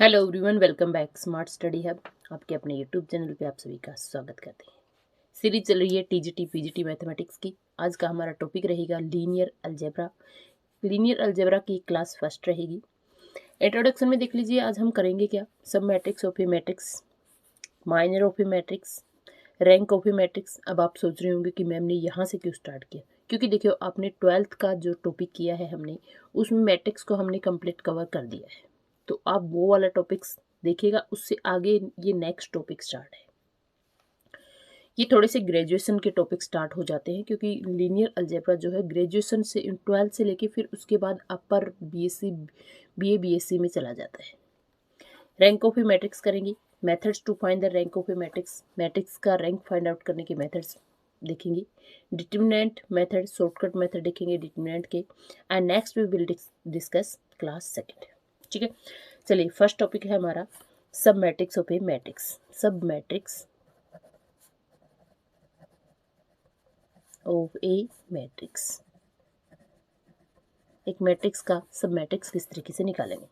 Hello everyone, welcome back smart study hub. आपके अपने YouTube channel पे आप सभी का स्वागत करते हैं। सीरीज चल रही है टीजीटी पीजीटी मैथमेटिक्स की। आज का हमारा टॉपिक रहेगा लीनियर अलजेब्रा। लीनियर अलजेब्रा की क्लास फर्स्ट रहेगी। इंट्रोडक्शन में देख लीजिए आज हम करेंगे क्या। सब matrix of a matrix, minor of a matrix, rank of a matrix. अब आप सोच रहे होंगे कि मैम ने यहाँ से क्यों स्टार्ट किया, क्योंकि देखियो आपने 12th का जो टॉपिक किया है हमने, उसमें मैट्रिक्स को हमने कंप्लीट कवर कर दिया है। तो आप वो वाला टॉपिक्स देखिएगा, उससे आगे ये नेक्स्ट टॉपिक स्टार्ट है। ये थोड़े से ग्रेजुएशन के टॉपिक स्टार्ट हो जाते हैं, क्योंकि लीनियर अलजेब्रा जो है ग्रेजुएशन से 12th से लेके फिर उसके बाद अपर बीएससी बीए बीएससी में चला जाता है। रैंक ऑफ ए मैट्रिक्स करेंगे, methods to find the rank of a matrix, matrix का रैंक फाइंड आउट करने के मेथड्स देखेंगे। डिटर्मिनेंट मेथड, शॉर्टकट मेथड देखेंगे डिटर्मिनेंट के। And next we will discuss class second. ठीक है, चलिए फर्स्ट टॉपिक है हमारा sub matrix of a matrix. Sub matrix of a matrix, एक मैट्रिक्स का सब मैट्रिक्स किस तरीके से निकालेंगे।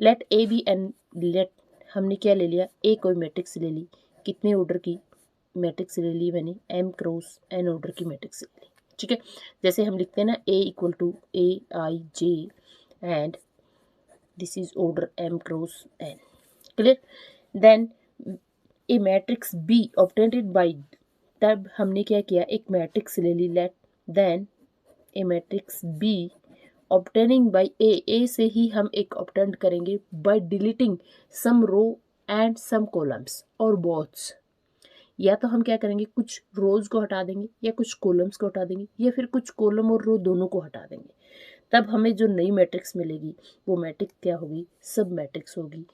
Let A be N, late हमने क्या ले लिया, ए कोई मैट्रिक्स ले ली। कितने ऑर्डर की मैट्रिक्स ले ली मैंने, एम क्रॉस एन ऑर्डर की मैट्रिक्स ले ली। ठीक है, जैसे हम लिखते हैं ना A equal to A I J and this is order M cross N. Clear. Then a matrix B obtained by, तब हमने क्या किया, एक मैट्रिक्स ले ली। Let then a matrix B obtaining by A, A से ही हम एक ऑब्टेंड करेंगे by deleting some row and some columns और बोथ्स। या तो हम क्या करेंगे, कुछ रोज को हटा देंगे या कुछ कॉलम्स को हटा देंगे या फिर कुछ कॉलम और रो दोनों को हटा देंगे। तब हमें जो नई मैट्रिक्स मिलेगी वो मैट्रिक्स क्या होगी, सब मैट्रिक्स होगी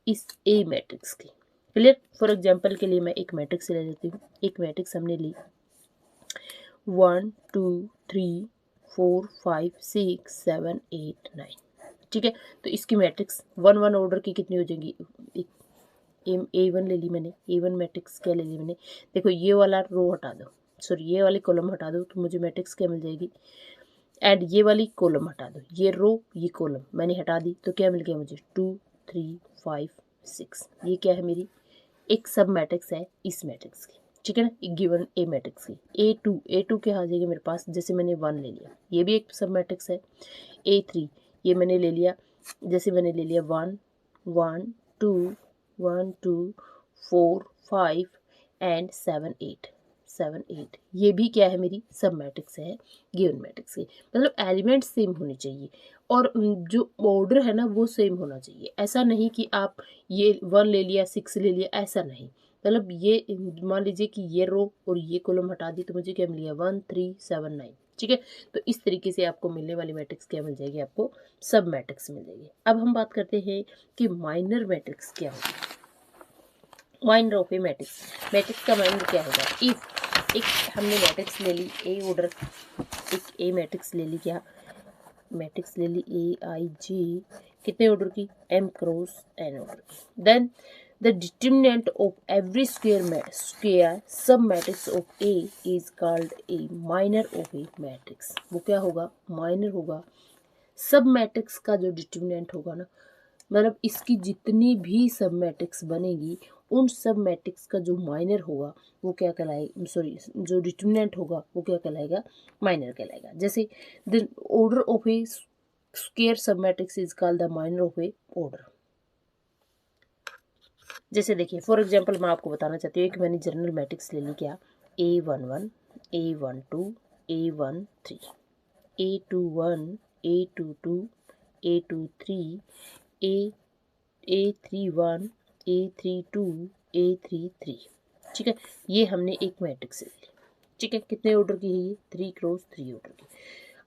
इस ए मैट्रिक्स की। क्लियर। फॉर एग्जाम्पल के लिए मैं एक मैट्रिक्स ले लेती हूँ। एक मैट्रिक्स हमने ली 1 2 3 4 5 6 7 8 9। ठीक है, तो इसकी मैट्रिक्स 1 ऑर्डर की कितनी हो जाएगी, A1 ले ली मैंने। A1 मैट्रिक्स क्या ले ली मैंने, देखो ये वाला रो हटा दो, सॉरी ये वाली कॉलम हटा दो, तो मुझे मैट्रिक्स क्या मिल जाएगी। एंड ये वाली कॉलम हटा दो, ये रो ये कॉलम मैंने हटा दी, तो क्या मिल गया मुझे 2 3 5 6। ये क्या है, मेरी एक सब मैट्रिक्स है इस मैट्रिक्स की। ठीक है ना, एक गिवन ए मैट्रिक्स की। ए टू क्या आ जाएगी मेरे पास, जैसे मैंने 1 ले लिया, ये भी एक सब मैट्रिक्स है। A3 ये मैंने ले लिया, जैसे मैंने ले लिया 1 1 2 1 2 4 5 एंड 7 8 7 8। ये भी क्या है, मेरी सब मैट्रिक्स है गिवन मैट्रिक्स की। मतलब एलिमेंट सेम होने चाहिए और जो ऑर्डर है ना वो सेम होना चाहिए। ऐसा नहीं कि आप ये 1 ले लिया 6 ले लिया, ऐसा नहीं। मतलब ये मान लीजिए कि ये रो और ये कॉलम हटा दी, तो मुझे क्या मिल गया 1 3 7 9। ठीक है, तो इस तरीके से आपको मिलने वाली मैट्रिक्स क्या मिल जाएगी, आपको सब मैट्रिक्स मिल जाएगी। अब हम बात करते हैं कि माइनर मैट्रिक्स क्या होगी। Minor of a matrix, matrix का माइनर क्या होगा। इफ एक हमने मैट्रिक्स ले ली ए ऑर्डर, एक ए मैट्रिक्स ले ली, क्या मैट्रिक्स ले ली ए आई जे, कितने ऑर्डर की, एम क्रॉस एन ऑर्डर की। Then the determinant of every square sub matrix of A is called a minor of a matrix. वो क्या होगा, माइनर होगा। सब मैट्रिक्स का जो डिटर्मिनेंट होगा ना, मतलब इसकी जितनी भी सब मैट्रिक्स बनेगी उन सब मैट्रिक्स का जो माइनर होगा वो क्या कहलाएगा, सॉरी जो डिटर्मिनेंट होगा वो क्या कहलाएगा, माइनर कहलाएगा। जैसे the order of a square sub matrix is called the minor of a order. जैसे देखिए फॉर एग्जांपल मैं आपको बताना चाहती हूँ कि मैंने जनरल मैट्रिक्स ले ली, क्या A11 A12 A13 A21 A22 A23 A31 A32 A33। ठीक है, ये हमने एक मैट्रिक्स ले ली। ठीक है, कितने ऑर्डर की है ये, 3 क्रॉस 3 ऑर्डर की।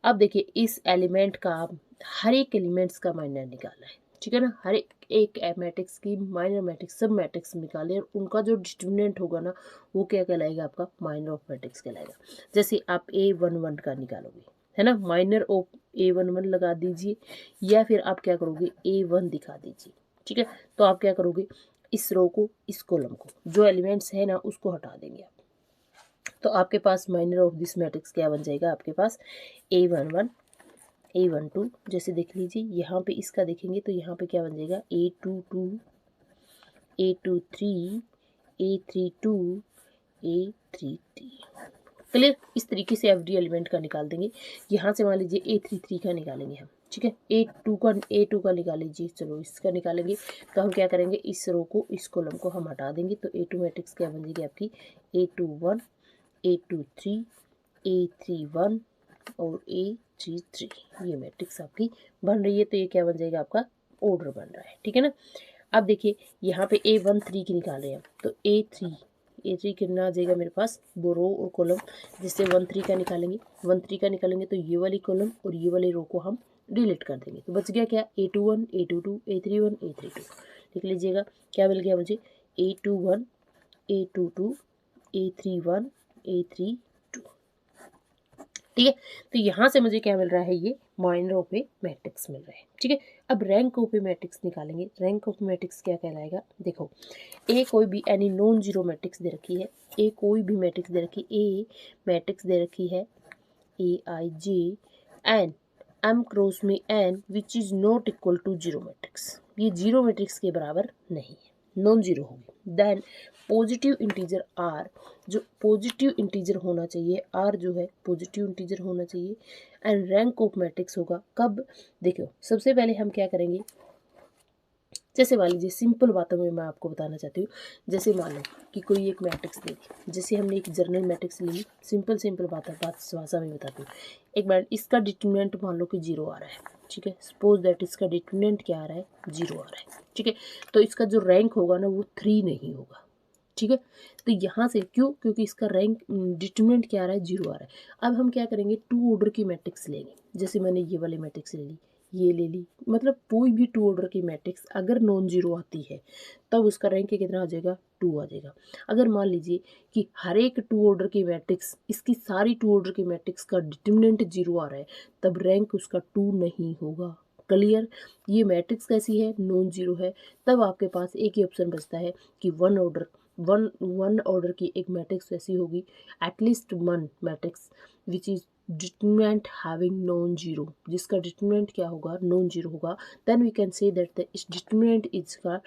अब देखिए इस एलिमेंट का हर एक एलिमेंट्स का माइनर निकालना है। ठीक है ना, हर एक मैट्रिक्स की माइनर मैट्रिक्स सब मैट्रिक्स निकाले और उनका जो डिटर्मिनेंट होगा ना वो क्या कहलाएगा, आपका माइनर ऑफ मैट्रिक्स कहलाएगा। जैसे आप A11 का निकालोगे, है ना, माइनर ऑफ A11 लगा दीजिए, या फिर आप क्या करोगे A1 दिखा दीजिए। ठीक है, तो आप क्या करोगे, इस रो को इस कॉलम को जो एलिमेंट्स है ना उसको हटा देंगे आप, तो आपके पास माइनर ऑफ दिस मैट्रिक्स क्या बन जाएगा, आपके पास A11 A12 जैसे देख लीजिए, यहाँ पे इसका देखेंगे तो यहाँ पे क्या बन जाएगा A22, A23, A32, A33। Clear. इस तरीके से एफडी एलिमेंट का निकाल देंगे। यहाँ से मान लीजिए A33 का निकालेंगे हम, ठीक है। A2 का निकाल लीजिए, चलो इसका निकालेंगे तो हम क्या करेंगे, इस रो को इस कॉलम को हम हटा देंगे तो A2 मैट्रिक्स क्या बन जाएगी आपकी A21, A23, A31 और A33। ये मैट्रिक्स आपकी बन रही है। तो ये क्या बन जाएगा आपका ऑर्डर बन रहा है, ठीक है ना। अब देखिए यहाँ पे A13 की निकाल रहे हैं तो A3 कितना आ जाएगा मेरे पास, वो रो और कॉलम जिससे 13 का निकालेंगे, 13 का निकालेंगे तो ये वाली कॉलम और ये वाली रो को हम डिलीट कर देंगे। तो बच गया क्या A21, A22, A31, A32। लिख लीजिएगा क्या मिल गया मुझे A21, A22, A31, A32। ठीक है। तो यहाँ से मुझे क्या मिल रहा है, ये माइनर ऑफ ए मैट्रिक्स मिल रहा है, ठीक है। अब रैंक ऑफ ए मैट्रिक्स निकालेंगे। रैंक ऑफ मैट्रिक्स क्या कहलाएगा, देखो ए कोई भी एनी नॉन जीरो मैट्रिक्स दे रखी है, ए कोई भी मैट्रिक्स दे रखी है, ए मैट्रिक्स दे रखी है AIJ एन एम क्रॉस में N which is not equal to zero matrix, ये जीरो मैट्रिक्स के बराबर नहीं है, नॉन जीरो होगी। देन पॉजिटिव इंटीजर आर, जो पॉजिटिव इंटीजर होना चाहिए, आर जो है पॉजिटिव इंटीजर होना चाहिए। एंड रैंक ऑफ मैट्रिक्स होगा कब, देखो सबसे पहले हम क्या करेंगे, जैसे मान लीजिए सिंपल बातों में मैं आपको बताना चाहती हूँ। जैसे मान लो कि कोई एक मैट्रिक्स दे दी, जैसे हमने एक जनरल मैट्रिक्स ली, सिंपल बात भाषा में बताती हूँ। एक बार इसका डिटरमिनेंट मान लो कि 0 आ रहा है, ठीक है। सपोज दैट इसका डिटरमिनेंट क्या आ रहा है, 0 आ रहा है, ठीक है। तो इसका जो रैंक होगा ना वो 3 नहीं होगा, ठीक है। तो यहाँ से क्यों, क्योंकि इसका रैंक डिटरमिनेंट क्या आ रहा है, 0 आ रहा है। अब हम क्या करेंगे, 2 ऑर्डर की मैट्रिक्स लेंगे। जैसे मैंने ये वाली मैट्रिक्स ले ली, ये ले ली, मतलब कोई भी 2 ऑर्डर की मैट्रिक्स अगर नॉन जीरो आती है तब उसका रैंक कितना आ जाएगा, 2 आ जाएगा। अगर मान लीजिए कि हर एक 2 ऑर्डर की मैट्रिक्स, इसकी सारी 2 ऑर्डर की मैट्रिक्स का डिटरमिनेंट 0 आ रहा है, तब रैंक उसका 2 नहीं होगा। क्लियर। ये मैट्रिक्स कैसी है, नॉन जीरो है। तब आपके पास एक ही ऑप्शन बचता है कि वन ऑर्डर की एक मैट्रिक्स ऐसी होगी, at least one matrix which is determinant having non zero, जिसका डिटरमिनेंट क्या होगा, नॉन जीरो होगा। Then we can say that the determinant is का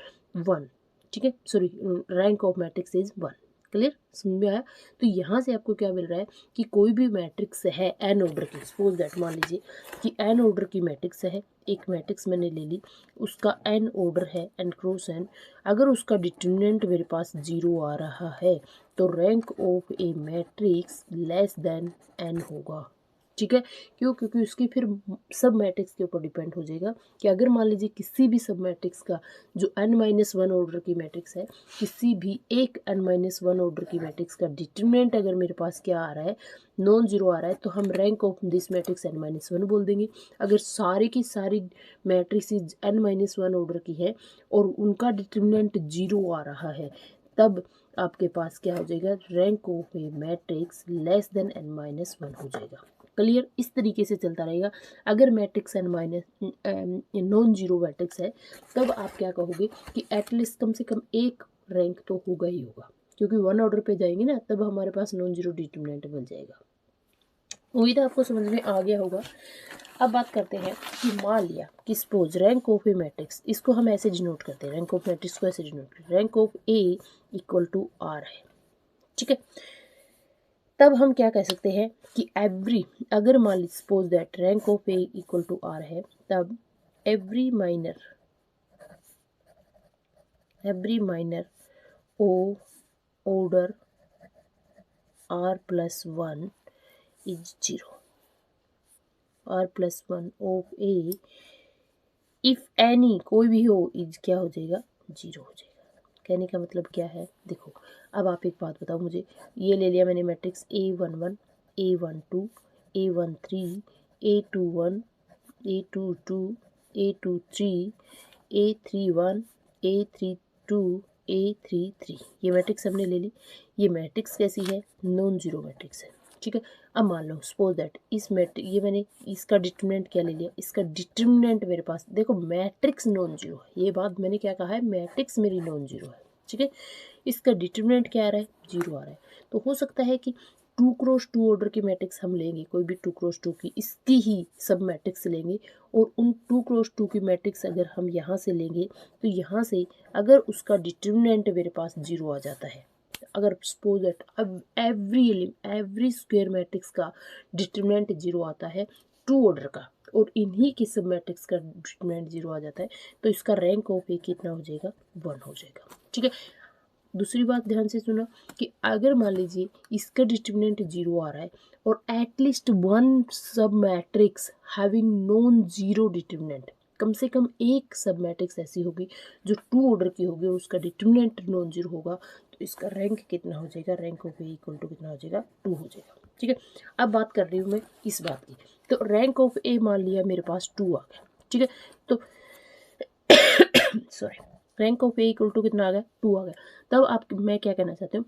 1, ठीक है, sorry rank of matrix is 1। Clear, समझ में आया। तो यहाँ से आपको क्या मिल रहा है कि कोई भी मैट्रिक्स है एन ऑर्डर की, सपोज दैट मान लीजिए कि एन ऑर्डर की मैट्रिक्स है, एक मैट्रिक्स मैंने ले ली, उसका एन ऑर्डर है, एन क्रॉस एन, अगर उसका डिटरमिनेंट मेरे पास 0 आ रहा है तो rank of a matrix less than N होगा, ठीक है। क्यों, क्योंकि उसकी फिर सब मैट्रिक्स के ऊपर डिपेंड हो जाएगा कि अगर मान लीजिए किसी भी सब मैट्रिक्स का जो n-1 ऑर्डर की मैट्रिक्स है, किसी भी एक n-1 ऑर्डर की मैट्रिक्स का डिटरमिनेंट अगर मेरे पास क्या आ रहा है, नॉन जीरो आ रहा है, तो हम rank of this matrix n-1 बोल देंगे। अगर सारी की सारी मैट्रिक्स n-1 ऑर्डर की है और उनका डिटरमिनेंट 0 आ रहा है, तब आपके पास क्या हो जाएगा, rank of a matrix less then n-1 हो जाएगा। क्लियर। इस तरीके से चलता रहेगा। अगर मैट्रिक्स नॉन जीरो मैट्रिक्स है तब आप क्या कहोगे कि एटलीस्ट कम से कम एक रैंक तो होगा ही होगा, क्योंकि 1 ऑर्डर पे जाएंगे ना, तब हमारे पास नॉन जीरो डिटरमिनेंट मिल जाएगा। उम्मीद है आपको समझ में आ गया होगा। अब बात करते हैं कि मान लिया कि suppose rank of a matrix, इसको हम ऐसे डिनोट करते हैं, रैंक ऑफ मैट्रिक्स को ऐसे डिनोट करते हैं, rank of A equal to R है, ठीक है। तब हम क्या कह सकते हैं कि एवरी, अगर मान लीजिए suppose that rank of A equal to R है, तब every minor of order R plus 1 is 0, R plus 1 of A if any, कोई भी हो, इज क्या हो जाएगा, 0 हो जाएगा। कहने का मतलब क्या है, देखो अब आप एक बात बताओ मुझे, ये ले लिया मैंने matrix A11, A12, A13, A21, A22, A23, A31, A32, A33, ये मैट्रिक्स हमने ले ली। ये मैट्रिक्स कैसी है, नॉन जीरो मैट्रिक्स है, ठीक है। अब मान लो सपोज दैट इस मैट्रिक्स, ये मैंने इसका डिटरमिनेंट क्या ले लिया, इसका डिटरमिनेंट मेरे पास, देखो मैट्रिक्स नॉन जीरो है, ये बात मैंने क्या कहा है, मैट्रिक्स मेरी नॉन जीरो है, ठीक है। इसका डिटरमिनेंट क्या आ रहा है, 0 आ रहा है। तो हो सकता है कि टू क्रॉस टू ऑर्डर की मैट्रिक्स हम लेंगे, कोई भी टू क्रॉस टू की, इसकी ही सब मैट्रिक्स लेंगे और उन टू क्रॉस टू की मैट्रिक्स अगर हम यहाँ से लेंगे तो यहाँ से अगर उसका डिटर्मिनेंट मेरे पास 0 आ जाता है, अगर सपोज दैट अब एवरी स्क्वायर मैट्रिक्स का डिटर्मिनेंट 0 आता है टू ऑर्डर का और इन्हीं की सब मैट्रिक्स का डिटर्मिनेंट 0 आ जाता है, तो इसका रैंक ऑफ ए कितना हो जाएगा, 1 हो जाएगा। ठीक है, दूसरी बात ध्यान से सुना कि अगर मान लीजिए इसका डिटर्मिनेंट 0 आ रहा है और at least one sub matrix having non zero determinant, कम से कम एक सब मैट्रिक्स ऐसी होगी जो टू ऑर्डर की होगी और उसका डिटर्मिनेंट नॉन जीरो होगा, तो इसका रैंक कितना हो जाएगा, rank of A equal to कितना हो जाएगा, 2 हो जाएगा। ठीक है, अब बात कर रही हूँ मैं इस बात की, तो रैंक ऑफ ए मान लिया मेरे पास 2 आ गया। ठीक है, तो sorry, rank of A equal to कितना आ गया, 2 आ गया। तब आप मैं क्या कहना चाहती हूँ,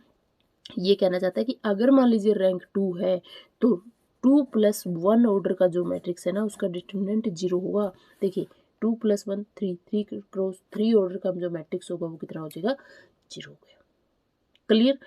ये कहना चाहता है कि अगर मान लीजिए रैंक 2 है तो 2 + 1 ऑर्डर का जो मैट्रिक्स है ना उसका डिटर्मिनेंट 0 होगा। देखिए 2 + 1 3, 3 क्रॉस 3 ऑर्डर का जो मैट्रिक्स होगा वो कितना हो जाएगा, 0 हो गया। क्लियर,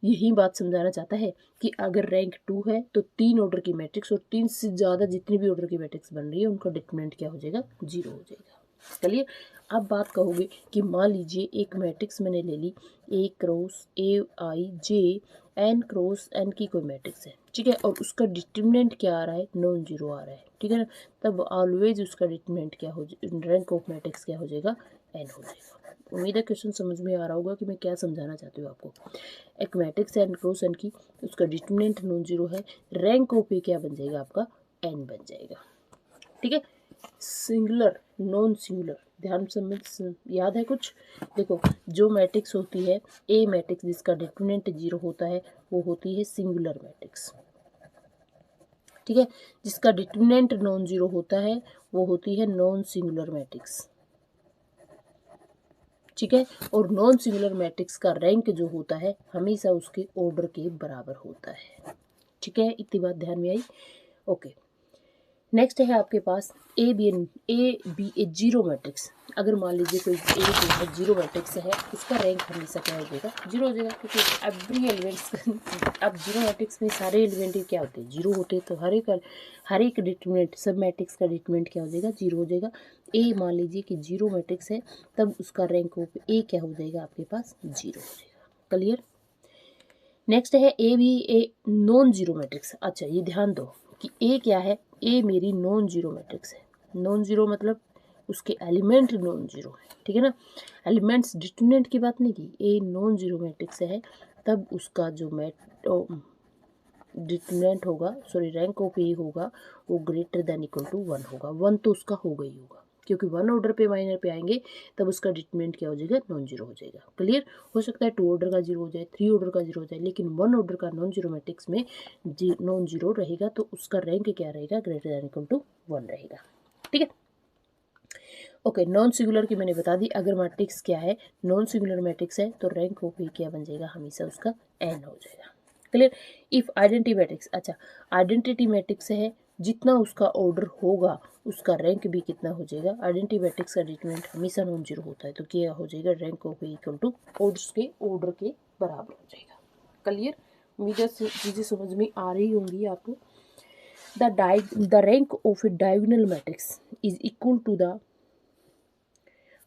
यही बात समझाना चाहता है कि अगर रैंक 2 है तो 3 ऑर्डर की मैट्रिक्स और 3 से ज़्यादा जितनी भी ऑर्डर की मैट्रिक्स बन रही है उनका डिटर्मिनेंट क्या हो जाएगा, 0 हो जाएगा। चलिए अब बात कहोगे कि मान लीजिए एक मैट्रिक्स मैंने ले ली A cross A I J N cross N की कोई मैट्रिक्स है। ठीक है, और उसका डिटर्मिनेंट क्या आ रहा है, नॉन जीरो आ रहा है। ठीक है ना, तब ऑलवेज उसका डिटर्मिनेंट क्या हो, रैंक ऑफ मैट्रिक्स क्या हो जाएगा, एन हो जाएगा। उम्मीद है क्वेश्चन समझ में आ रहा होगा कि मैं क्या समझाना चाहती हूँ आपको। एक मैट्रिक्स है एन क्रॉस एन की, उसका डिटर्मिनेंट नॉन जीरो है, रैंक ऑफ ए क्या बन जाएगा आपका, एन बन जाएगा। ठीक है, सिंगुलर नॉन सिंगुलर, ध्यान समझ याद है कुछ, देखो जो मैट्रिक्स होती है ए मैट्रिक्स जिसका डिटर्मिनेंट 0 होता है वो होती है सिंगुलर मैट्रिक्स। ठीक है, जिसका डिटर्मिनेंट नॉन जीरो होता है वो होती है नॉन सिंगुलर मैट्रिक्स। ठीक है, और नॉन सिंगुलर मैट्रिक्स का रैंक जो होता है हमेशा उसके ऑर्डर के बराबर होता है। ठीक है, इतनी बात ध्यान में आई। ओके, नेक्स्ट है आपके पास A B A zero matrix. अगर मान लीजिए कोई ए जो है जीरो मैट्रिक्स है उसका रैंक हमेशा क्या हो जाएगा, 0 हो जाएगा, क्योंकि एवरी एलिमेंट्स अब जीरो मैट्रिक्स में सारे एलिमेंट क्या होते हैं, 0 होते हैं, तो हर एक डिटर्मिनेंट सब मैट्रिक्स का डिटर्मिनेंट क्या हो जाएगा, 0 हो जाएगा। ए मान लीजिए कि जीरो मैट्रिक्स है तब उसका रैंक ऑफ ए क्या हो जाएगा आपके पास, 0 हो जाएगा। क्लियर, नेक्स्ट है A B a non zero matrix. अच्छा ये ध्यान दो कि ए क्या है, ए मेरी नॉन जीरो मैट्रिक्स है। नॉन जीरो मतलब उसके एलिमेंट नॉन जीरो है। ठीक है ना, एलिमेंट्स डिटर्मिनेंट की बात नहीं की, ए नॉन जीरो मैट्रिक्स है तब उसका जो डिटर्मिनेंट होगा, सॉरी रैंक ऑफ ए होगा वो ग्रेटर देन इक्वल टू 1 होगा। 1 तो उसका होगा ही होगा, क्योंकि 1 ऑर्डर पे माइनर पे आएंगे तब उसका डिटर्मिनेंट क्या हो जाएगा, नॉन जीरो हो जाएगा। क्लियर, हो सकता है 2 ऑर्डर का 0 हो जाए, 3 ऑर्डर का 0 हो जाए, लेकिन 1 ऑर्डर का नॉन जीरो मैट्रिक्स में नॉन जीरो रहेगा तो उसका रैंक क्या रहेगा, ग्रेटर देन इक्वल टू 1 रहेगा। ठीक है, ओके, नॉन सिंगुलर की मैंने बता दी। अगर मैट्रिक्स क्या है, नॉन सिंगुलर मैट्रिक्स है तो रैंक ऑफ ए क्या बन जाएगा, हमेशा उसका एन हो जाएगा। क्लियर, इफ आइडेंटिटी मैट्रिक्स, अच्छा आइडेंटिटी मैट्रिक्स है जितना उसका ऑर्डर होगा उसका रैंक भी कितना हो जाएगा। आइडेंटिटी मैट्रिक्स का डिटर्मिनेंट हमेशा नॉन जीरो होता है तो क्या हो जाएगा, rank of A equal to order के बराबर हो जाएगा। क्लियर, उम्मीद चीज़ें समझ में आ रही होंगी आपको। The rank of a diagonal matrix is equal to the,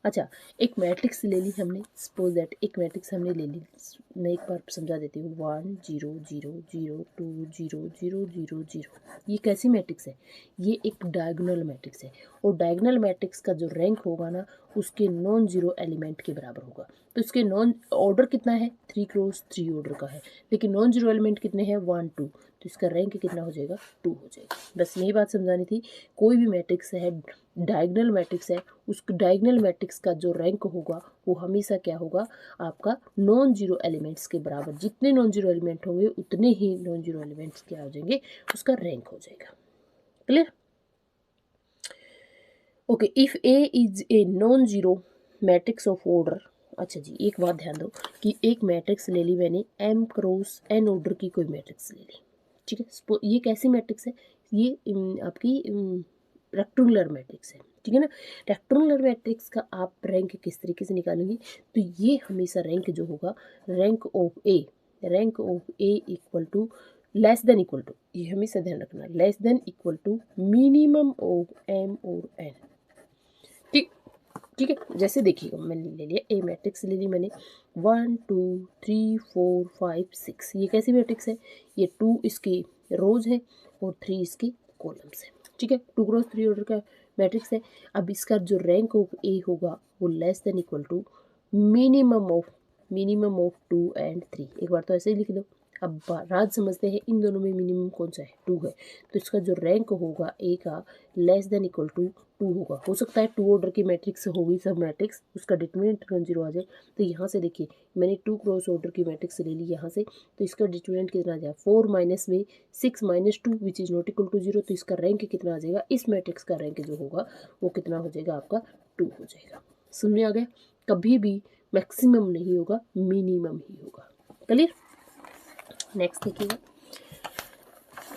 अच्छा एक मैट्रिक्स ले ली हमने, सपोज दैट एक मैट्रिक्स हमने ले ली, मैं एक बार समझा देती हूँ, 1 0 0 0 2 0 0 0 0। ये कैसी मैट्रिक्स है, ये एक डायगोनल मैट्रिक्स है और डायगोनल मैट्रिक्स का जो रैंक होगा ना उसके नॉन जीरो एलिमेंट के बराबर होगा। तो इसके नॉन ऑर्डर कितना है, 3 क्रॉस 3 ऑर्डर का है, लेकिन नॉन जीरो एलिमेंट कितने हैं, 1 2, तो इसका रैंक कितना हो जाएगा, 2 हो जाएगा। बस यही बात समझानी थी। कोई भी मैट्रिक्स है डायगोनल मैट्रिक्स है, उस डायगोनल मैट्रिक्स का जो रैंक होगा वो हमेशा क्या होगा, आपका नॉन जीरो एलिमेंट्स के बराबर। जितने नॉन जीरो एलिमेंट होंगे उतने ही नॉन जीरो एलिमेंट्स क्या हो जाएंगे, उसका रैंक हो जाएगा। Clear, okay, if A is a non zero matrix of order, अच्छा जी एक बात ध्यान दो कि एक मैट्रिक्स ले ली मैंने, एम क्रॉस एन ऑर्डर की कोई मैट्रिक्स ले ली। ठीक है, ये कैसी मैट्रिक्स है, ये आपकी रेक्टेंगुलर मैट्रिक्स है। ठीक है ना, रेक्टेंगुलर मैट्रिक्स का आप रैंक किस तरीके से निकालेंगे, तो ये हमेशा रैंक जो होगा, rank of A equal to less than equal to, ये हमेशा ध्यान रखना, less than equal to minimum of m और n। ठीक ठीक है, जैसे देखिएगा मैंने ले लिया ए मैट्रिक्स ले ली मैंने 1 2 3 4 5 6, ये कैसी मैट्रिक्स है, ये 2 इसकी रोज है और 3 इसकी कॉलम्स है। ठीक है, 2 क्रॉस 3 ऑर्डर का मैट्रिक्स है। अब इसका जो रैंक ऑफ ए होगा वो less than equal to minimum of 2 and 3। एक बार तो ऐसे ही लिख दो। अब राज समझते हैं इन दोनों में मिनिमम कौन सा है, 2 है, तो इसका जो रैंक होगा ए का लेस देन इक्वल टू 2 होगा। हो सकता है 2 ऑर्डर की मैट्रिक्स होगी सब मैट्रिक्स, उसका डिटरमिनेंट नॉन जीरो आ जाए। तो यहाँ से देखिए मैंने 2 क्रॉस ऑर्डर की मैट्रिक्स ले ली यहाँ से, तो इसका डिटरमिनेंट कितना आ जाएगा 4 माइनस में 6 minus 2 which is not equal to 0। तो इसका रैंक कितना आ जाएगा, इस मैट्रिक्स का रैंक जो होगा वो कितना हो जाएगा आपका 2 हो जाएगा। समझ में आ गया, कभी भी मैक्सिमम नहीं होगा, मिनिमम ही होगा। क्लियर, नेक्स्ट देखिएगा।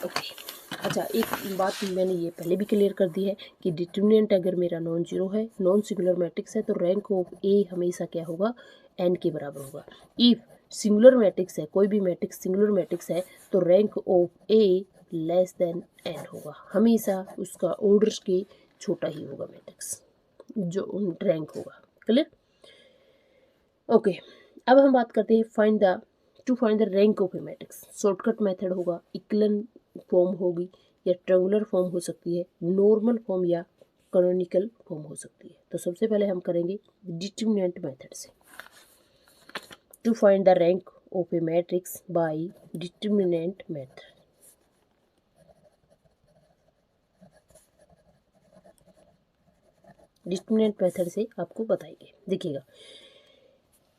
ओके, अच्छा एक बात मैंने ये पहले भी क्लियर कर दी है कि डिटरमिनेंट अगर मेरा नॉन जीरो है, नॉन सिंगुलर मैट्रिक्स है, तो रैंक ऑफ ए हमेशा क्या होगा, एन के बराबर होगा। इफ सिंगुलर मैट्रिक्स है, कोई भी मैट्रिक्स सिंगुलर मैट्रिक्स है, तो rank of A less than N होगा, हमेशा उसका ऑर्डर के छोटा ही होगा मैट्रिक्स जो रैंक होगा। Clear, okay. अब हम बात करते हैं to find the rank of a matrix. Shortcut method होगा, इक्वलन फॉर्म होगी या ट्रायंगुलर फॉर्म हो सकती है, नॉर्मल फॉर्म या कैनोनिकल फॉर्म हो सकती है। तो सबसे पहले हम करेंगे डिटरमिनेंट मेथड से। To find the rank of a matrix by determinant method. Determinant method से आपको बताएंगे, देखिएगा।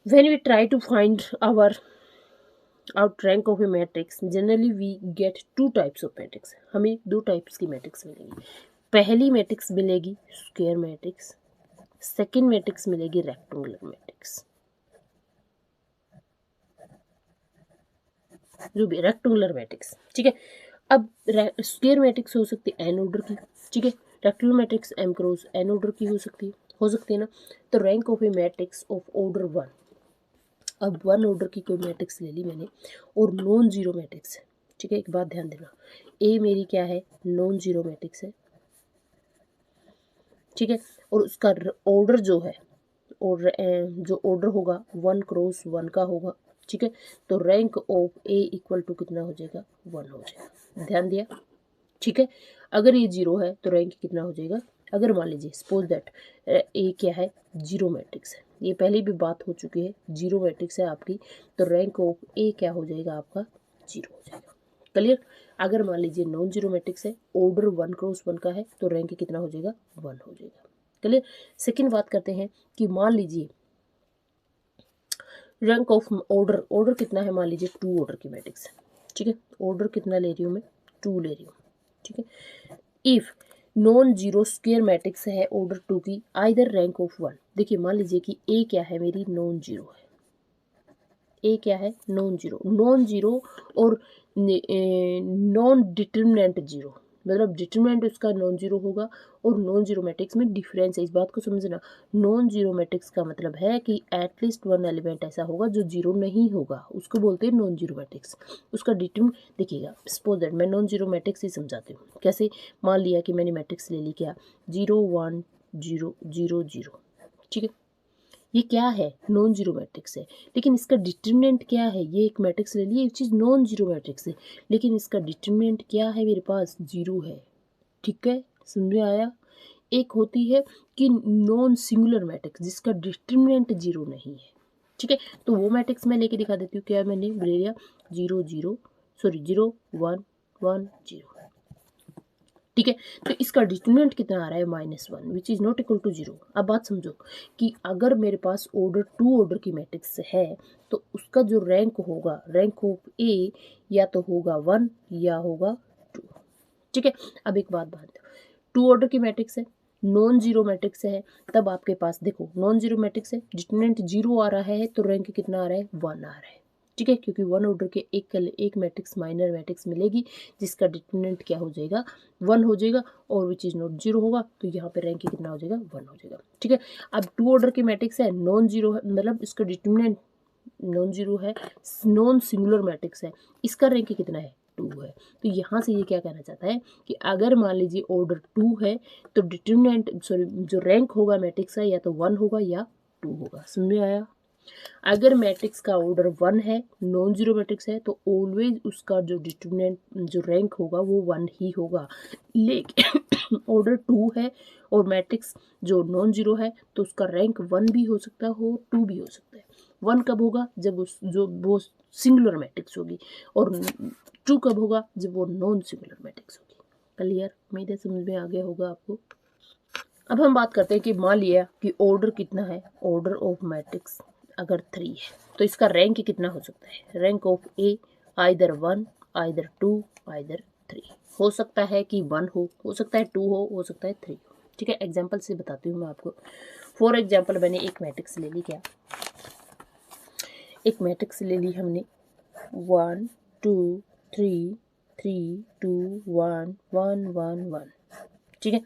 When we try to find out rank of a matrix, generally we get two types of matrix। हमें 2 types की matrix मिलेगी। पहली matrix मिलेगी square matrix, second matrix मिलेगी रेक्टेंगुलर मैट्रिक्स। जो भी रेक्टेंगुलर मैट्रिक्स, ठीक है। अब स्क्वायर मैट्रिक्स हो सकती है एन ऑर्डर की, ठीक है। Rectangular matrix M cross N order की हो सकती है ना। तो rank of a matrix of order 1, अब 1 ऑर्डर की कोई मैट्रिक्स ले ली मैंने और नॉन जीरो मैट्रिक्स है, ठीक है। एक बात ध्यान देना, ए मेरी क्या है, नॉन जीरो मैट्रिक्स है, ठीक है। और उसका ऑर्डर जो है, जो ऑर्डर होगा 1 क्रॉस 1 का होगा, ठीक है। तो rank of A equal to कितना हो जाएगा, 1 हो जाएगा। ध्यान दिया, ठीक है। अगर ये 0 है तो रैंक कितना हो जाएगा, अगर मान लीजिए सपोज दैट ए क्या है, जीरो मैट्रिक्स है, ये पहले भी बात हो चुकी है, जीरो मैट्रिक्स है आपकी, तो रैंक ऑफ ए क्या हो जाएगा आपका, 0 हो जाएगा। क्लियर, अगर मान लीजिए नॉन जीरो मैट्रिक्स है, ऑर्डर 1 क्रॉस 1 का है, तो रैंक कितना हो जाएगा, 1 हो जाएगा। क्लियर, सेकेंड बात करते हैं कि मान लीजिए रैंक ऑफ ऑर्डर कितना है, मान लीजिए 2 ऑर्डर की मैट्रिक्स है, ठीक है। ऑर्डर कितना ले रही हूँ मैं, 2 ले रही हूँ, ठीक है। If non zero square matrix है ऑर्डर 2 की, आइदर रैंक ऑफ 1। देखिए मान लीजिए कि ए क्या है मेरी, नॉन जीरो है, ए क्या है, नॉन जीरो और नॉन डिटरमिनेंट जीरो, मतलब डिटरमिनेंट उसका नॉन जीरो होगा और नॉन जीरो मैट्रिक्स में डिफरेंस है, इस बात को समझना। नॉन जीरो मैट्रिक्स का मतलब है कि एटलीस्ट 1 एलिमेंट ऐसा होगा जो जीरो नहीं होगा, उसको बोलते हैं नॉन जीरो मैट्रिक्स। उसका देखिएगा, सपोज दैट मैं नॉन जीरो मैट्रिक्स ही समझाती हूँ। कैसे, मान लिया कि मैंने मैट्रिक्स ले ली क्या, 0 1 0 0 0, ठीक है। ये क्या है, नॉन जीरो मैट्रिक्स है, लेकिन इसका डिटरमिनेंट क्या है, ये एक मैट्रिक्स ले लिए, एक चीज़ नॉन जीरो मैट्रिक्स है, लेकिन इसका डिटरमिनेंट क्या है मेरे पास, 0 है, ठीक है। समझ में आया। एक होती है कि नॉन सिंगुलर मैट्रिक्स जिसका डिटरमिनेंट 0 नहीं है, ठीक है। तो वो मैट्रिक्स मैं लेके दिखा देती हूँ, क्या मैंने ले लिया 0 0 1 1 0, ठीक है। तो इसका डिटरमिनेंट कितना आ रहा है, -1 which is not equal to 0। अब बात समझो कि अगर मेरे पास ऑर्डर 2 ऑर्डर की मैट्रिक्स है, तो उसका जो रैंक होगा, रैंक ऑफ ए या तो होगा 1 या होगा 2, ठीक है। अब एक बात 2 ऑर्डर की मैट्रिक्स है, नॉन जीरो मैट्रिक्स है, तब आपके पास देखो नॉन जीरो मैट्रिक्स है, डिटरमिनेंट 0 आ रहा है, तो रैंक कितना आ रहा है, 1 आ रहा है, ठीक है। क्योंकि 1 ऑर्डर के एक मैट्रिक्स माइनर मैट्रिक्स मिलेगी जिसका डिटरमिनेंट क्या हो जाएगा, 1 हो जाएगा, और विच इज़ नॉट 0 होगा, तो यहाँ पे रैंक कितना हो जाएगा, 1 हो जाएगा, ठीक है। अब 2 ऑर्डर की मैट्रिक्स है, नॉन जीरो है, मतलब इसका डिटरमिनेंट नॉन जीरो है, नॉन सिंगुलर मैट्रिक्स है, इसका रैंक कितना है, 2 है। तो यहाँ से ये क्या कहना चाहता है कि अगर मान लीजिए ऑर्डर 2 है तो डिटरमिनेंट सॉरी जो रैंक होगा मैट्रिक्स का या तो 1 होगा या 2 होगा। समझ में आया? अगर मैट्रिक्स का ऑर्डर 1 है, नॉन जीरो मैट्रिक्स है, तो ऑलवेज उसका जो डिटरमिनेंट जो रैंक होगा वो 1 ही होगा। लेकिन ऑर्डर 2 है और मैट्रिक्स जो नॉन जीरो है तो उसका रैंक 1 भी हो सकता हो, 2 भी हो सकता है। 1 कब होगा? जब वो सिंगुलर मैट्रिक्स होगी, और 2 कब होगा? जब वो नॉन सिंगुलर मैट्रिक्स होगी। क्लियर? उम्मीद है समझ में आ गया होगा आपको। अब हम बात करते हैं कि मान लिया कि ऑर्डर कितना है, ऑर्डर ऑफ मैट्रिक्स अगर 3 है तो इसका रैंक कितना हो सकता है? Rank of A either 1, either 2, either 3। हो सकता है कि 1 हो सकता है 2 हो सकता है 3 हो। ठीक है, एग्जांपल से बताती हूँ मैं आपको। फॉर एग्जांपल मैंने एक मैट्रिक्स ले ली। क्या? एक मैट्रिक्स ले ली हमने 1 2 3 3 2 1 1 1 1। ठीक है,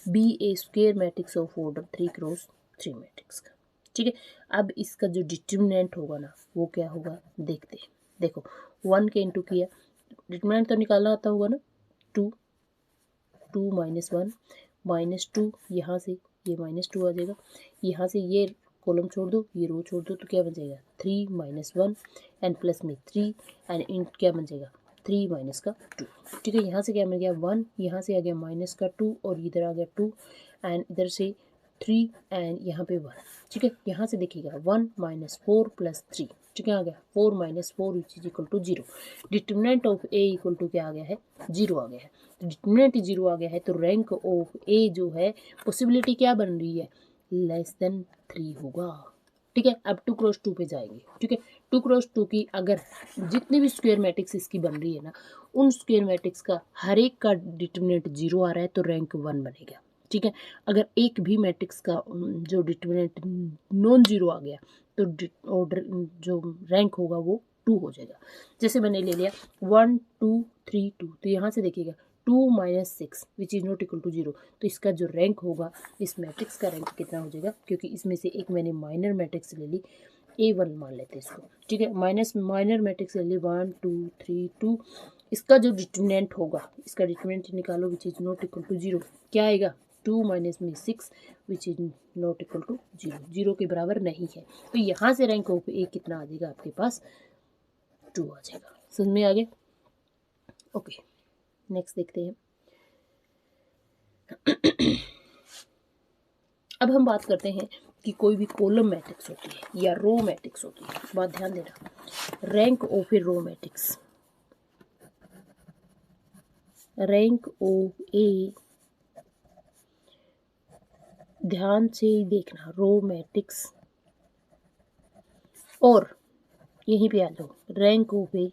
B a square matrix of order 3 cross 3 matrix का। ठीक है, अब इसका जो डिटरमिनेंट होगा ना वो क्या होगा देखते हैं। देखो 1 के इंटू किया, डिटरमिनेंट तो निकालना आता होगा ना, 2 2 माइनस 1 माइनस 2, यहाँ से ये माइनस 2 आ जाएगा, यहाँ से ये कॉलम छोड़ दो, ये रो छोड़ दो, तो क्या बन जाएगा 3 माइनस 1 एंड प्लस में 3 एंड इन क्या बन जाएगा 3 माइनस का 2। ठीक है, यहाँ से क्या मिल गया 1, यहाँ से आ गया माइनस का 2 और इधर आ गया 2 एंड इधर से 3 एंड यहाँ पे 1। ठीक है, यहाँ से देखिएगा 1 माइनस 4 प्लस 3। ठीक है, आ गया 4 minus 4 which is equal to 0। Determinant of A equal to क्या आ गया है 0 आ गया है। डिटरमिनेंट 0 आ गया है तो रैंक ऑफ ए जो है पॉसिबिलिटी क्या बन रही है लेस देन 3 होगा। ठीक है, अब 2 क्रॉस 2 पे जाएंगे। ठीक है, 2 क्रॉस 2 की अगर जितनी भी स्क्वायर मैट्रिक्स इसकी बन रही है ना, उन स्क्वायर मैट्रिक्स का हर एक का डिटरमिनेंट 0 आ रहा है तो रैंक 1 बनेगा। ठीक है, अगर एक भी मैट्रिक्स का जो डिटरमिनेंट नॉन जीरो आ गया तो ऑर्डर जो रैंक होगा वो 2 हो जाएगा। जैसे मैंने ले लिया 1 2 3 2, तो यहाँ से देखिएगा 2 minus 6 which is not equal to 0, तो इसका जो रैंक होगा इस मैट्रिक्स का रैंक कितना हो जाएगा, क्योंकि इसमें से एक मैंने माइनर मैट्रिक्स ले ली, A1 मान लेते हैं इसको। ठीक है, माइनर मैट्रिक्स ले ली 1 2 3 2, इसका जो डिटरमिनेंट होगा, इसका डिटरमिनेंट निकालो which is not equal to 0, क्या आएगा 2 माइनस में 6 which is not equal to 0, 0 के बराबर नहीं है। तो यहाँ से रैंक ऑफ ए कितना आ जाएगा आपके पास 2 आ जाएगा। समझ में आ गया? ओके, नेक्स्ट देखते हैं। अब हम बात करते हैं कि कोई भी कॉलम मैट्रिक्स होती है या रो मैट्रिक्स होती है। बात ध्यान देना, rank of A row matrix, rank of A, ध्यान से देखना, रो मैट्रिक्स, और यहीं पे आ जाओ rank of A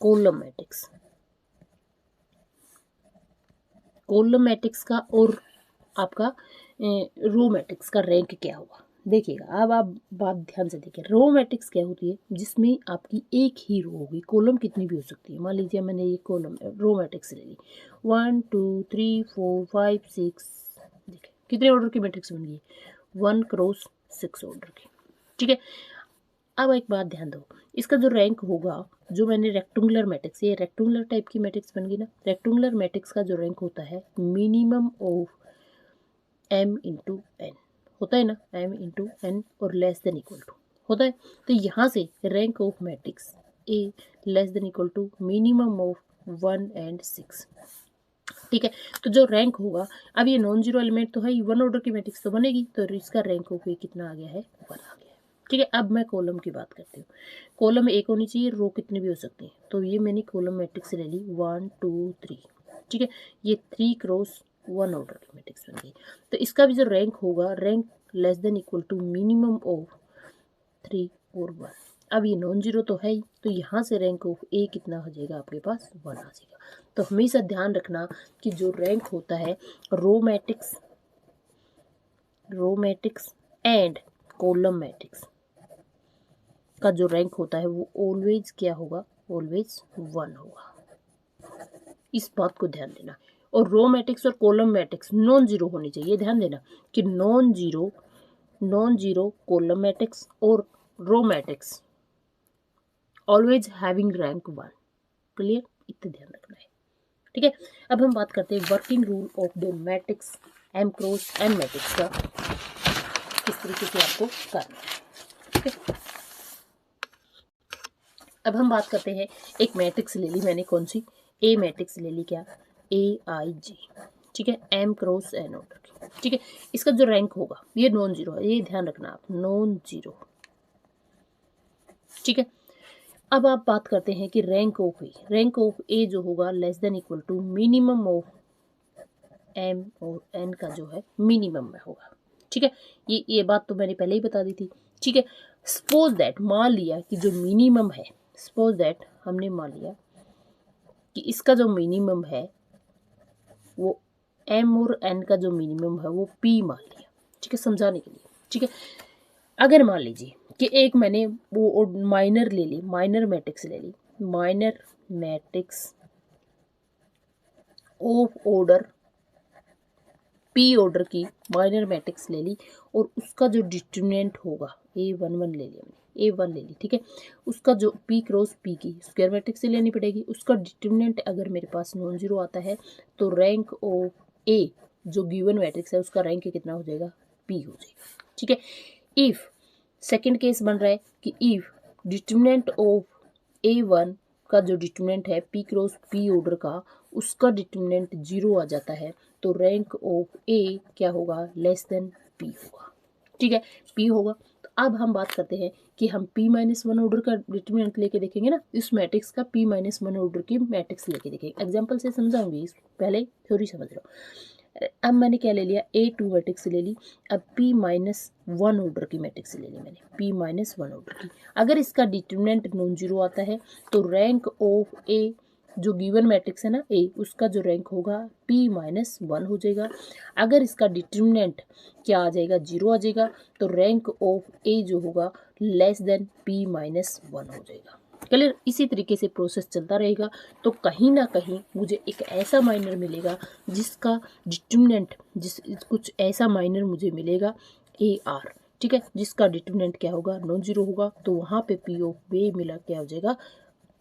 column matrix. Column matrix का और आपका रो मैट्रिक्स का रैंक क्या होगा देखिएगा। अब आप बात ध्यान से देखिए, रो मैट्रिक्स क्या होती है जिसमें आपकी एक ही रो होगी, कॉलम कितनी भी हो सकती है। मान लीजिए मैंने ये कॉलम रो मैट्रिक्स ले ली 1 2 3 4 5 6, देखिए कितने ऑर्डर की मैट्रिक्स बन गई 1 क्रॉस 6 ऑर्डर की। ठीक है, अब एक बात ध्यान दो, इसका जो रैंक होगा, जो मैंने रेक्टेंगुलर मैट्रिक्स, ये रेक्टेंगुलर टाइप की मैट्रिक्स बन गई ना, रेक्टेंगुलर मैट्रिक्स का जो रैंक होता है minimum of m into n होता है ना, m इंटू एन और लेस देन इक्वल टू होता है। तो यहाँ से rank of matrix A less than equal to minimum of 1 and 6। ठीक है, तो जो रैंक होगा, अब ये नॉन जीरो एलिमेंट तो है, 1 ऑर्डर की मैट्रिक्स तो बनेगी, तो इसका रैंक ऑफ ए कितना आ गया है 1 आ गया है। ठीक है, अब मैं कॉलम की बात करती हूँ। कॉलम एक होनी चाहिए, रो कितनी भी हो सकती है, तो ये मैंने कॉलम मैट्रिक्स ले ली 1 2 3। ठीक है, ये 3 क्रॉस 1 ऑर्डर की मैट्रिक्स बन गई। तो इसका भी जो रैंक होगा, rank less than equal to minimum of 3 और 1। अब ये नॉन जीरो तो है ही, तो यहाँ से रैंक ऑफ ए कितना हो जाएगा आपके पास 1 आ जाएगा। तो हमेशा ध्यान रखना कि जो रैंक होता है row matrix and column matrix का जो रैंक होता है वो ऑलवेज क्या होगा, ऑलवेज 1 होगा। इस बात को ध्यान देना। और रो मैट्रिक्स और कॉलम मैट्रिक्स नॉन जीरो होनी चाहिए, ध्यान देना कि नॉन जीरो कॉलम मैट्रिक्स और row matrix always having rank 1। Clear, इतना ध्यान रखना है। ठीक है, अब हम बात करते हैं working rule of the matrix M cross N matrix का, किस तरीके से आपको करना है। ठीक है, अब हम बात करते हैं, एक मैट्रिक्स ले ली मैंने, कौन सी, ए मैट्रिक्स ले ली, क्या, ए आई जी। ठीक है, एम क्रॉस एन ऑर्डर की। ठीक है, इसका जो रैंक होगा ये नॉन जीरो है, ये ध्यान रखना आप, नॉन जीरो। ठीक है, अब आप बात करते हैं कि rank of A, rank of A जो होगा less than equal to minimum of M और एन का जो है मिनिमम में होगा। ठीक है, ये बात तो मैंने पहले ही बता दी थी। ठीक है, सपोज दैट, मान लिया कि जो मिनिमम है, सपोज दैट हमने मान लिया कि इसका जो मिनिमम है वो एम और एन का जो मिनिमम है वो पी मान लिया। ठीक है, समझाने के लिए। ठीक है, अगर मान लीजिए कि एक मैंने वो माइनर ले ली, माइनर मैट्रिक्स ले ली, minor matrix of order P order की माइनर मैट्रिक्स ले ली, और उसका जो डिटरमिनेंट होगा A11 ले लिया हमने, A1 ले ली। ठीक है, उसका जो पी क्रॉस पी की स्क्वायर मैट्रिक्स से लेनी पड़ेगी, उसका डिटरमिनेंट अगर मेरे पास नॉन जीरो आता है तो रैंक ऑफ ए जो गिवन मैट्रिक्स है उसका रैंक कितना हो जाएगा, पी हो जाएगा। ठीक है, इफ सेकंड केस बन रहा है कि इफ डिटरमिनेंट ऑफ A1 का जो डिटरमिनेंट है पी क्रॉस पी ऑर्डर का, उसका डिटरमिनेंट जीरो आ जाता है तो रैंक ऑफ ए क्या होगा, लेस देन पी होगा। ठीक है, पी होगा। तो अब हम बात करते हैं कि हम p माइनस वन ऑर्डर का डिटरमिनेंट लेके देखेंगे ना, इस मैट्रिक्स का p माइनस वन ऑर्डर की मैट्रिक्स लेके देखेंगे। एग्जांपल से समझाऊंगी, पहले थ्योरी समझ लो। अब मैंने क्या ले लिया, A2 मैट्रिक्स ले ली, अब p माइनस वन ऑर्डर की मैट्रिक्स ले ली मैंने, p माइनस वन ऑर्डर की। अगर इसका डिटरमिनेंट नॉन जीरो आता है तो रैंक ऑफ a जो गिवन मैट्रिक्स है ना ए, उसका जो रैंक होगा p माइनस वन हो जाएगा। अगर इसका डिटरमिनेंट क्या आ जाएगा, जीरो आ जाएगा, तो रैंक ऑफ ए जो होगा less then p minus one हो जाएगा। क्लियर, इसी तरीके से प्रोसेस चलता रहेगा। तो कहीं ना कहीं मुझे एक ऐसा माइनर मिलेगा जिसका डिटरमिनेंट कुछ ऐसा माइनर मुझे मिलेगा ए आर। ठीक है, जिसका डिटरमिनेंट क्या होगा, नॉन जीरो होगा, तो वहाँ पे पी ऑफ बे मिला क्या हो जाएगा,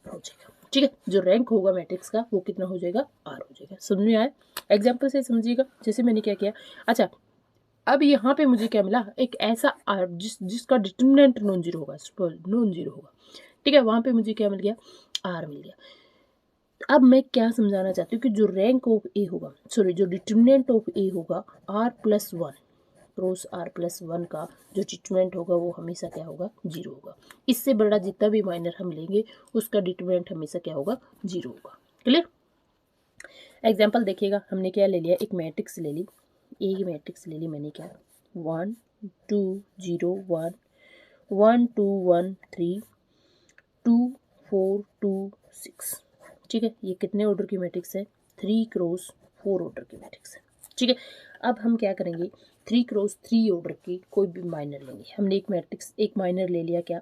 हो जाएगा। ठीक है, जो रैंक होगा मैट्रिक्स का वो कितना हो जाएगा, आर हो जाएगा। समझ में आया, एग्जाम्पल से समझिएगा। जैसे मैंने क्या किया, अच्छा अब यहाँ पे मुझे क्या मिला, एक ऐसा आर जिसका डिटरमिनेंट नॉन जीरो होगा, नॉन जीरो होगा। ठीक है, वहाँ पे मुझे क्या मिल गया, आर मिल गया। अब मैं क्या समझाना चाहती हूँ कि जो रैंक ऑफ ए होगा, सॉरी जो डिटरमिनेंट ऑफ ए होगा R plus one cross R plus one का जो डिटरमिनेंट होगा वो हमेशा क्या होगा, जीरो होगा। इससे बड़ा जितना भी माइनर हम लेंगे उसका डिटरमिनेंट हमेशा क्या होगा, जीरो होगा। क्लियर, एग्जाम्पल देखिएगा, हमने क्या ले लिया, एक मैट्रिक्स ले ली, एक मैट्रिक्स ले ली मैंने, क्या 1 2 0 1 1 2 1 3 2 4 2 6। ठीक है, ये कितने ऑर्डर की मैट्रिक्स है, 3 क्रॉस 4 ऑर्डर की मैट्रिक्स है। ठीक है, अब हम क्या करेंगे, 3 क्रॉस 3 ऑर्डर की कोई भी माइनर लेंगे। हमने एक मैट्रिक्स एक माइनर ले लिया, क्या,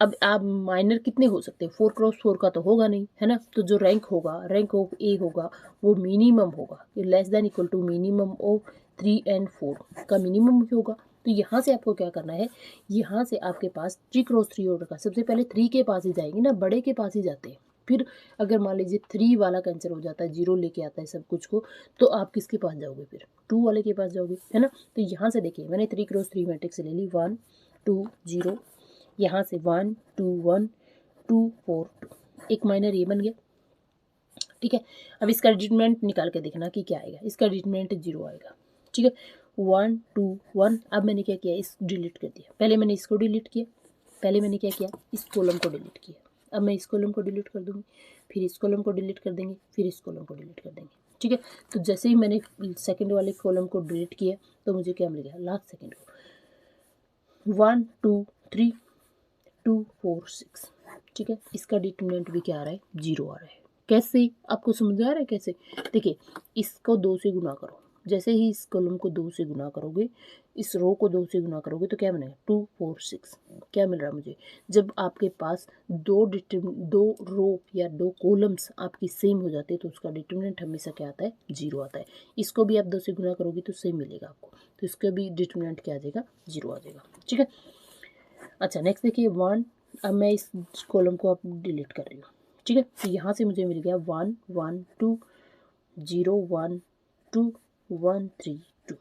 अब आप माइनर कितने हो सकते हैं, 4 क्रॉस 4 का तो होगा नहीं, है ना। तो जो रैंक होगा, रैंक ऑफ ए होगा वो मिनिमम होगा, less than equal to minimum of 3 and 4 का मिनिमम ही होगा। तो यहाँ से आपको क्या करना है, यहाँ से आपके पास 3 क्रॉस 3 ऑर्डर का, सबसे पहले 3 के पास ही जाएंगे ना, बड़े के पास ही जाते हैं। फिर अगर मान लीजिए 3 वाला कैंसिल हो जाता है, जीरो लेके आता है सब कुछ को, तो आप किसके पास जाओगे, फिर 2 वाले के पास जाओगे, है ना। तो यहाँ से देखिए मैंने 3 क्रॉस 3 मैट्रिक्स ले ली, 1 2 0, यहाँ से 1 2 1 2 4 2, एक माइनर ये बन गया। ठीक है, अब इसका डिटरमिनेंट निकाल के देखना कि क्या आएगा, इसका डिटरमिनेंट जीरो आएगा। ठीक है, 1 2 1। अब मैंने क्या किया, इस डिलीट कर दिया, पहले मैंने इसको डिलीट किया, पहले मैंने क्या किया, इस कॉलम को डिलीट किया। अब मैं इस कॉलम को डिलीट कर दूंगी, फिर इस कॉलम को डिलीट कर देंगे, फिर इस कॉलम को डिलीट कर देंगे। ठीक है, तो जैसे ही मैंने सेकंड वाले कॉलम को डिलीट किया तो मुझे क्या मिल गया, लास्ट सेकंड को 1 2 3 2 4 6। ठीक है, इसका डिटरमिनेंट भी क्या आ रहा है, जीरो आ रहा है। कैसे, आपको समझ आ रहा है कैसे, देखिए इसको 2 से गुना करो, जैसे ही इस कॉलम को 2 से गुना करोगे, इस रो को 2 से गुना करोगे तो क्या बनेगा, 2 4 6। क्या मिल रहा है मुझे, जब आपके पास दो रो या 2 कॉलम्स आपकी सेम हो जाते हैं तो उसका डिटरमिनेंट हमेशा क्या आता है, जीरो आता है। इसको भी आप 2 से गुना करोगे तो सेम मिलेगा आपको, तो इसका भी डिटरमिनेंट क्या आ जाएगा, जीरो आ जाएगा। ठीक है, अच्छा नेक्स्ट देखिए, 1 अब मैं इस कॉलम को अब डिलीट कर रही हूँ, ठीक है। तो यहाँ से मुझे मिल गया 1 1 2 0 1 2 1 3 2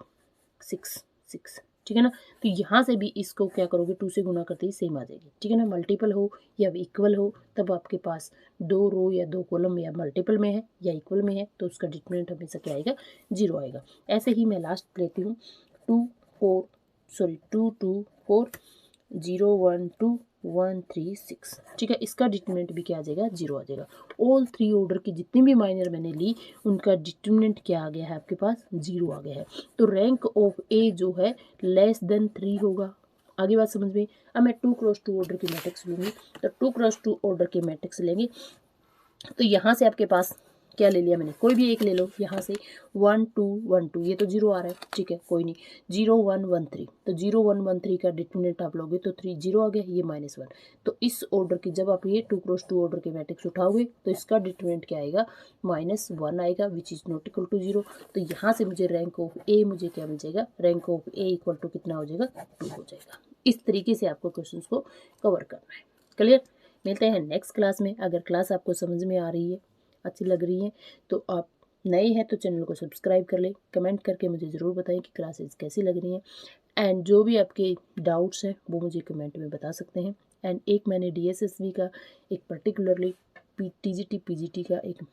6 6, ठीक है ना। तो यहाँ से भी इसको क्या करोगे, 2 से गुना करते ही सेम आ जाएगी, ठीक है ना। मल्टीपल हो या इक्वल हो तब आपके पास 2 रो या 2 कॉलम या मल्टीपल में है या इक्वल में है तो उसका डिटरमिनेंट हमेशा क्या आएगा, 0 आएगा। ऐसे ही मैं लास्ट लेती हूँ 2 2 4 0 1 2 1 3 6, ठीक है। इसका डिटरमिनेंट भी क्या आ जाएगा, 0 आ जाएगा। ऑल 3 ऑर्डर की जितनी भी माइनर मैंने ली उनका डिटरमिनेंट क्या आ गया है आपके पास, 0 आ गया है। तो रैंक ऑफ ए जो है लेस देन 3 होगा। आगे बात समझ में। अब मैं 2 क्रॉस 2 ऑर्डर की मैट्रिक्स लूँगी, तो 2 क्रॉस 2 ऑर्डर के मैट्रिक्स लेंगे। तो यहाँ से आपके पास क्या ले लिया मैंने, कोई भी एक ले लो। यहाँ से 1 2 1 2, ये तो 0 आ रहा है, ठीक है, कोई नहीं। 0 1 1 3, तो 0 1 1 3 का डिटरमिनेंट आप लोगे तो 3 0 आ गया, ये -1। तो इस ऑर्डर की जब आप ये 2 क्रॉस 2 ऑर्डर के मैट्रिक्स उठाओगे तो इसका डिटरमिनेंट क्या आएगा, -1 आएगा, which is not equal to 0। तो यहाँ से मुझे रैंक ऑफ ए मुझे क्या मिल जाएगा, rank of A equal to कितना हो जाएगा, 2 हो जाएगा। इस तरीके से आपको क्वेश्चन को कवर करना है। क्लियर। मिलते हैं नेक्स्ट क्लास में। अगर क्लास आपको समझ में आ रही है, अच्छी लग रही है, तो आप नए हैं तो चैनल को सब्सक्राइब कर लें। कमेंट करके मुझे ज़रूर बताएं कि क्लासेस कैसी लग रही हैं। एंड जो भी आपके डाउट्स हैं वो मुझे कमेंट में बता सकते हैं। एंड एक मैंने DSSB का एक पर्टिकुलरली TGT PGT का एक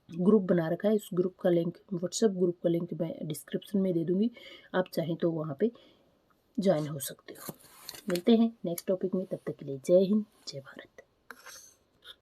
ग्रुप बना रखा है। इस ग्रुप का लिंक, व्हाट्सएप ग्रुप का लिंक मैं डिस्क्रिप्शन में दे दूँगी, आप चाहें तो वहाँ पर ज्वाइन हो सकते हो। मिलते हैं नेक्स्ट टॉपिक में, तब तक के लिए जय हिंद, जय भारत।